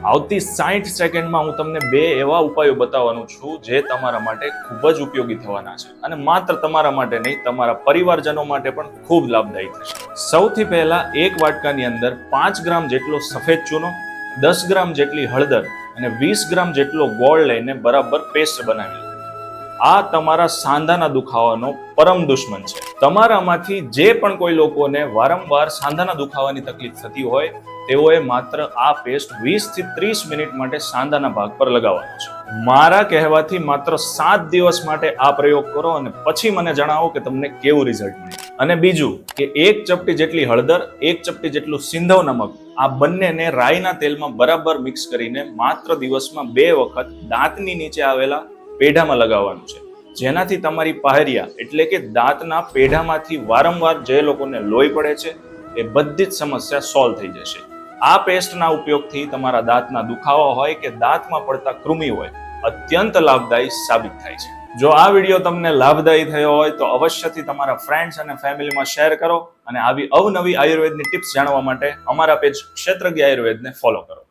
આવતી 60 સેકન્ડમાં હું તમને બે એવા ઉપાયો બતાવવાનું છું જે તમારા માટે ખૂબ જ ઉપયોગી થવાના છે અને માત્ર તમારા માટે નહીં, તમારા પરિવારજનો માટે પણ ખૂબ લાભદાયી થશે. સૌથી પહેલા એક વાટકાની અંદર 5 ગ્રામ જેટલો સફેદ ચૂનો, 10 ગ્રામ જેટલી હળદર અને 20 ગ્રામ જેટલો ગોળ લઈને બરાબર પેસ્ટ બનાવી લો. આ તમારા સાંધાના દુખાવાનો પરમ દુશ્મન છે. તમારામાંથી જે પણ કોઈ લોકોને વારંવાર સાંધાના દુખાવાની તકલીફ થતી હોય તેઓએ માત્ર આ પેસ્ટ 20 થી 30 મિનિટ માટે સાંધાના ભાગ પર લગાવવાનો છે. મારા કહેવાથી માત્ર 7 દિવસ માટે આ પ્રયોગ કરો અને પછી મને જણાવો કે તમને કેવું રિઝલ્ટ મળ્યું. અને બીજું કે 1 ચપટી જેટલી હળદર, 1 ચપટી જેટલું સિંધવ નમક, આ બંનેને રાઈના તેલમાં બરાબર મિક્સ કરીને માત્ર દિવસમાં 2 વખત દાંતની નીચે આવેલા પેઢામાં લગાવવાનું છે, જેનાથી તમારી પાહરિયા એટલે કે દાંતના પેઢામાંથી વારંવાર જે લોકોને લોહી પડે છે એ બધી જ સમસ્યા સોલ્વ થઈ જશે. આ પેસ્ટના ઉપયોગથી તમારા દાંતના દુખાવા હોય કે દાંતમાં પડતા કૃમિ હોય અત્યંત લાભદાયી સાબિત થાય છે. જો આ વિડીયો તમને લાભદાયી થયો હોય તો અવશ્યથી તમારા ફ્રેન્ડ્સ અને ફેમિલીમાં શેર કરો અને આવી અવનવી આયુર્વેદની ટિપ્સ જાણવા માટે અમારા પેજ ક્ષેત્રજ્ઞ આયુર્વેદને ફોલો કરો.